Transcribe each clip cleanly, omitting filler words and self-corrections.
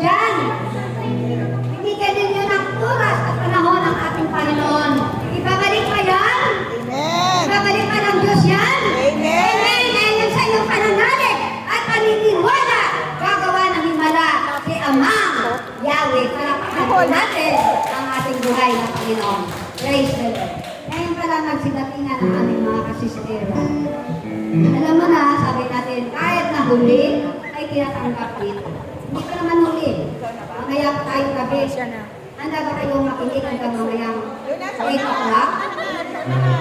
dyan. Bigyan ninyo ng oras at panahon ng ating Panginoon. Ibabalik pa yan? Amen. Ibabalik pa ng Diyos yan? Amen. Amen. Ngayon sa iyong pananalig at paniniwala, gagawa ng himala si Amang Yahweh. Palapakan po natin ang ating buhay na Panginoon. Praise the Lord. Ngayon pala nagsidatingan ang aming mga kasistero. Alam mo na, sabi natin, kahit na huli, ay tinatanggap dito. Hindi pa naman huli. Mamaya pa tayo gabi. Handa ba kayong makinig hanggang mamayang 8 o'clock?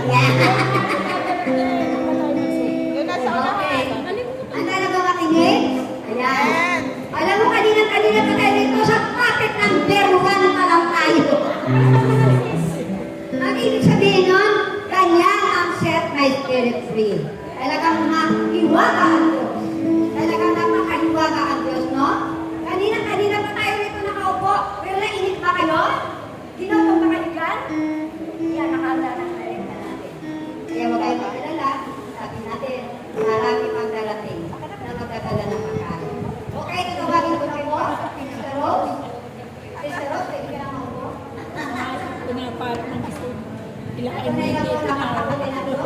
Yeah. Okay. Handa na ba makinig? Ayan. Alam mo, kanina pa tayo dito sa topic ng beruan pa lang tayo. Ang ibig sabihin nun, ganyan ang set my spirit free. Talagang mahiwaga ang Diyos. Talagang napakahiwaga ang Diyos, no? Kanina pa tayo dito nakaupo. Pero nainit ba kayo? Ginotong ba kayo dyan? Yan, nakahanda na tayo natin. Kaya huwag kayo makalala. Sabi natin, marami pang darating na magdadala ng pagkain. Okay, tatawagin ko kayo. Sister Rose? Sister Rose, pwede ka lang maupo? Pinaparang ng gusto. Ilang Ito na yung ako nakakapagay na dito.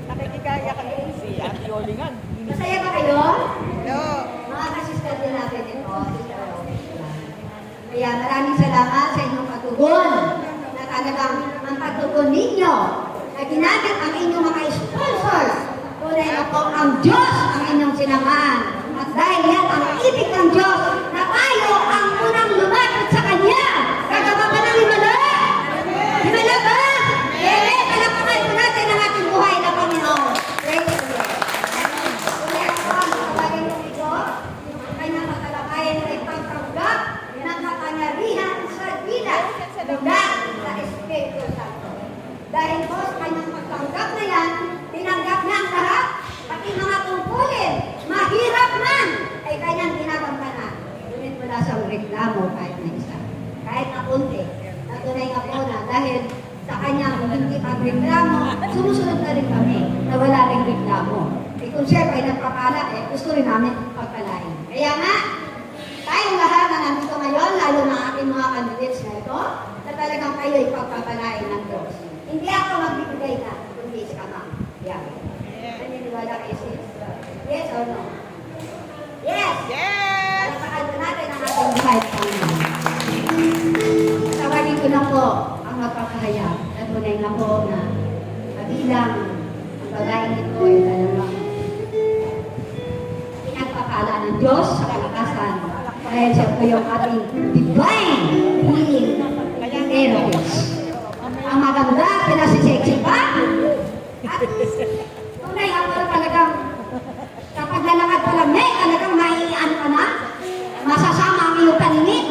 Nakikigaya ka din si Ate Olingan. Masaya ba kayo? Hello. Mga kasistan din natin ito. Kaya maraming salamat sa inyong patugon na talagang ang patugon ninyo na ginamit ang inyong mga sponsors. Tunay na po ang Diyos ang inyong sinamahan. At dahil yan ang ibig ng Diyos na tayo ang unang lumapit sa Kanya. Gagawa pa ng himala? Himala ba? Eh, palapakan po natin ang ating buhay na Panginoon. Praise the Lord. Kaya ako ang tawagin ko ito, yung kanyang matalakayan ay pagtanggap ng kapangyarihan sa dila mula sa Espiritu Santo. Dahil po sa kanyang pagtanggap na yan, tinanggap niya ang lahat, pati mga tungkulin, mahirap man, ay kanyang ginagampanan. Ngunit wala sa reklamo kahit na isa. Kahit na kunti. Natunay nga po na dahil sa kanyang hindi pagreklamo, sumusunod na rin kami na wala rin reklamo. Eh kung siya ay nagpapala, gusto rin namin pagpalain. Kaya nga, tayong lahat na nandito ngayon, lalo na aking mga candidates na ito, na talagang kayo ipagpapalain ng Diyos. Hindi ako magbibigay na, kundi si Amang Yahweh. Naniniwala kayo sis? Yes or no? Yes! Yes! Palapakan po natin ang ating buhay sa Panginoon. Tawagin ko na po ang magpapahayag. At tunay na po na kabilang ang babaeng ito ay talagang pinagpapala ng Diyos sa kalakasan dahil siya po yung ating divine healing therapist. Ang maganda, pinasisexy pa. At tunay ako na talagang kapag lalakad pa lang, talagang maiian ka na. Masasama ang iyong paningin.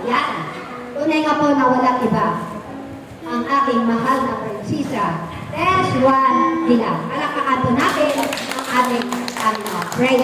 Yan. Tunay nga po na walang iba. Ang aking mahal na prinsesa, S1 Dilag. Palakpakan po natin ang ating Panginoon. Praise